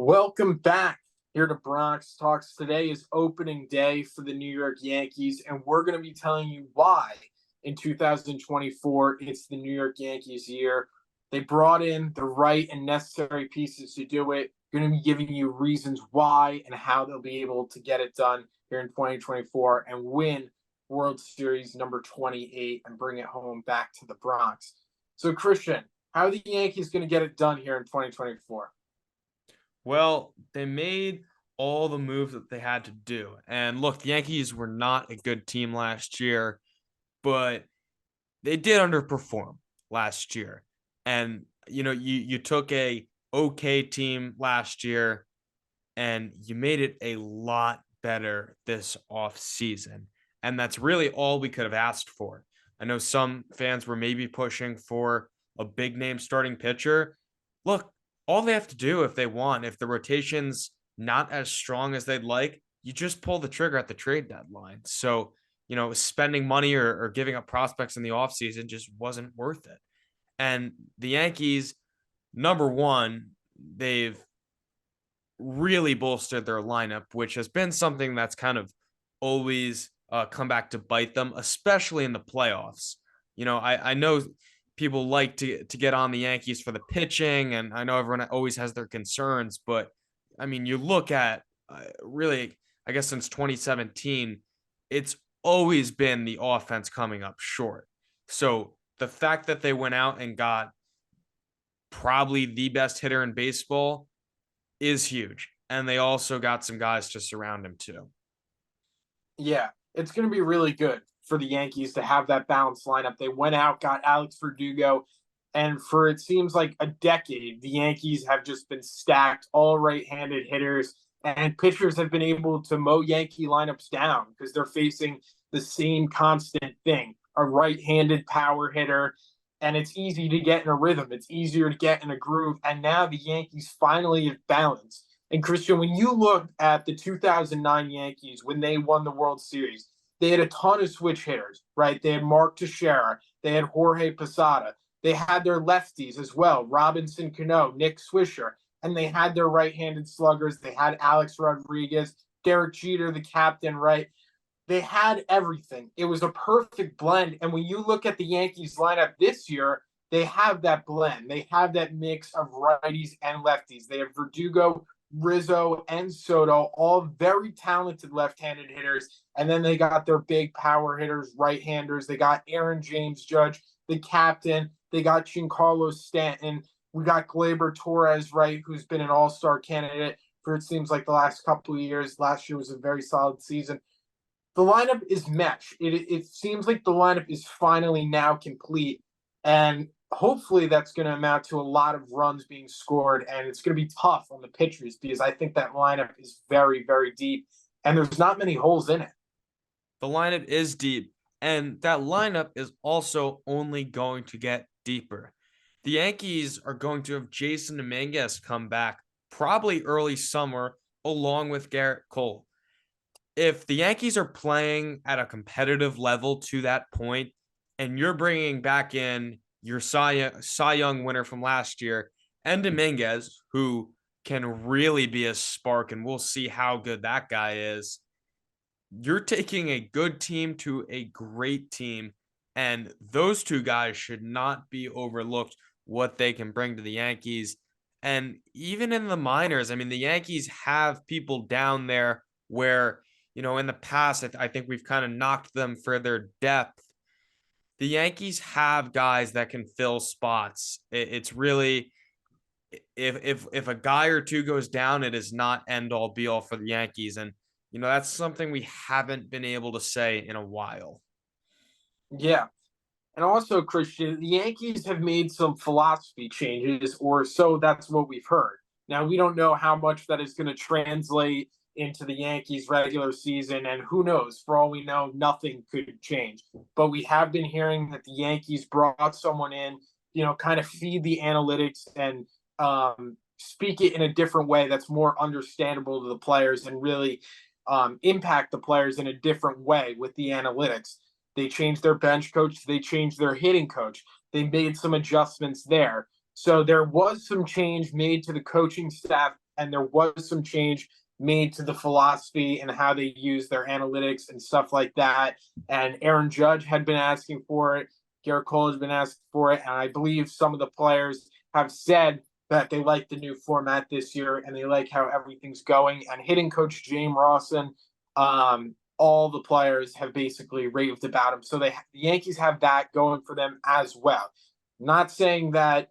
Welcome back here to Bronx Talks. Today is opening day for the New York Yankees, and we're going to be telling you why in 2024 it's the New York Yankees year. They brought in the right and necessary pieces to do it. Going to be giving you reasons why and how they'll be able to get it done here in 2024 and win World Series number 28 and bring it home back to the Bronx. So, Christian, how are the Yankees going to get it done here in 2024? Well, they made all the moves that they had to do. And look, the Yankees were not a good team last year, but they did underperform last year. And you took a okay team last year and you made it a lot better this off season. And that's really all we could have asked for. I know some fans were maybe pushing for a big name starting pitcher. Look, all they have to do if they want, if the rotation's not as strong as they'd like, you just pull the trigger at the trade deadline. So, spending money or giving up prospects in the offseason just wasn't worth it. And the Yankees, number one, they've really bolstered their lineup, which has been something that's kind of always come back to bite them, especially in the playoffs. I know people like to get on the Yankees for the pitching, and I know everyone always has their concerns, but I mean, you look at really, I guess since 2017, it's always been the offense coming up short. So the fact that they went out and got probably the best hitter in baseball is huge. And they also got some guys to surround him too. Yeah, it's going to be really good for the Yankees to have that balanced lineup. They went out, got Alex Verdugo, and for it seems like a decade, the Yankees have just been stacked, all right-handed hitters, and pitchers have been able to mow Yankee lineups down because they're facing the same constant thing, a right-handed power hitter, and it's easy to get in a rhythm. It's easier to get in a groove, and now the Yankees finally have balance. And Christian, when you look at the 2009 Yankees, when they won the World Series, they had a ton of switch hitters, right? They had Mark Teixeira, they had Jorge Posada, they had their lefties as well, Robinson Cano, Nick Swisher, and they had their right-handed sluggers. They had Alex Rodriguez, Derek Jeter, the captain, right? They had everything. It was a perfect blend. And when you look at the Yankees lineup this year, they have that blend. They have that mix of righties and lefties. They have Verdugo, Rizzo, and Soto, all very talented left-handed hitters. And then they got their big power hitters, right-handers. They got Aaron James Judge, the captain. They got Giancarlo Stanton. We got Gleyber Torres, right, who's been an all-star candidate for it seems like the last couple of years. Last year was a very solid season. The lineup is mesh. It seems like the lineup is finally now complete. And hopefully that's going to amount to a lot of runs being scored. And it's going to be tough on the pitchers because I think that lineup is very, very deep. And there's not many holes in it. The lineup is deep. And that lineup is also only going to get deeper. The Yankees are going to have Jason Dominguez come back probably early summer along with Garrett Cole. If the Yankees are playing at a competitive level to that point, and you're bringing back in your Cy Young winner from last year and Dominguez, who can really be a spark, and we'll see how good that guy is, you're taking a good team to a great team, and those two guys should not be overlooked what they can bring to the Yankees. And even in the minors, I mean, the Yankees have people down there where in the past, I think we've kind of knocked them for their depth. The Yankees have guys that can fill spots. It's really, if a guy or two goes down, it is not end all be all for the Yankees. And, that's something we haven't been able to say in a while. Yeah. And also, Christian, the Yankees have made some philosophy changes, or so that's what we've heard. Now, we don't know how much that is going to translate into the Yankees regular season, and who knows, for all we know, nothing could change. But we have been hearing that the Yankees brought someone in, kind of feed the analytics and speak it in a different way that's more understandable to the players and really impact the players in a different way with the analytics. They changed their bench coach. They changed their hitting coach. They made some adjustments there. So there was some change made to the coaching staff and there was some change made to the philosophy and how they use their analytics and stuff like that. And Aaron Judge had been asking for it. Garrett Cole has been asking for it. And I believe some of the players have said that they like the new format this year and they like how everything's going. And hitting coach James Rawson, all the players have basically raved about him. So the Yankees have that going for them as well. Not saying that,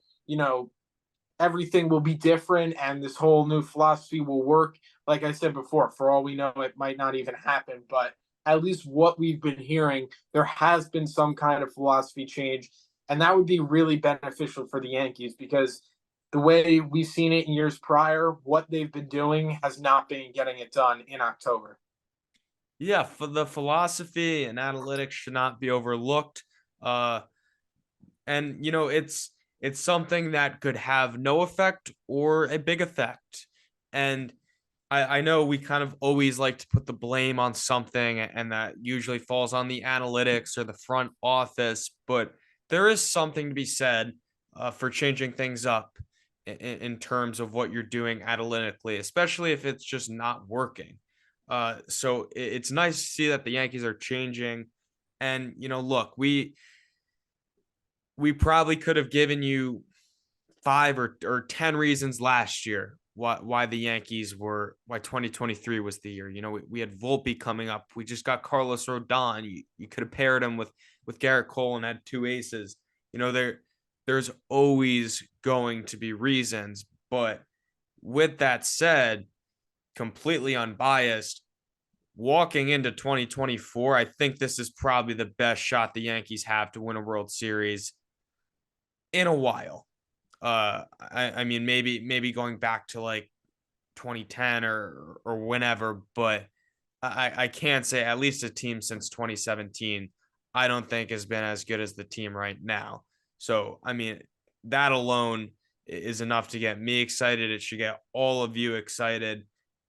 everything will be different and this whole new philosophy will work. Like I said before, for all we know, it might not even happen. But at least what we've been hearing, there has been some kind of philosophy change. And that would be really beneficial for the Yankees because the way we've seen it in years prior, what they've been doing has not been getting it done in October. Yeah, for the philosophy and analytics should not be overlooked. Uh, and it's something that could have no effect or a big effect. And I know we kind of always like to put the blame on something, and that usually falls on the analytics or the front office. But there is something to be said for changing things up in terms of what you're doing analytically, especially if it's just not working. So it's nice to see that the Yankees are changing. And look, we probably could have given you 5 or 10 reasons last year why the Yankees why 2023 was the year. We had Volpe coming up. We just got Carlos Rodon. You could have paired him with Garrett Cole and had two aces. There's always going to be reasons. But with that said, completely unbiased, walking into 2024, I think this is probably the best shot the Yankees have to win a World Series in a while. I mean, maybe going back to like 2010 or whenever, but I can't say at least a team since 2017 I don't think has been as good as the team right now. So I mean, that alone is enough to get me excited. It should get all of you excited,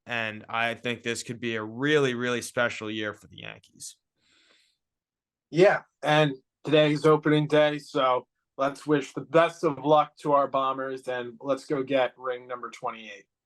and I think this could be a really, really special year for the Yankees. Yeah, and today is opening day, so let's wish the best of luck to our Bombers and let's go get ring number 28.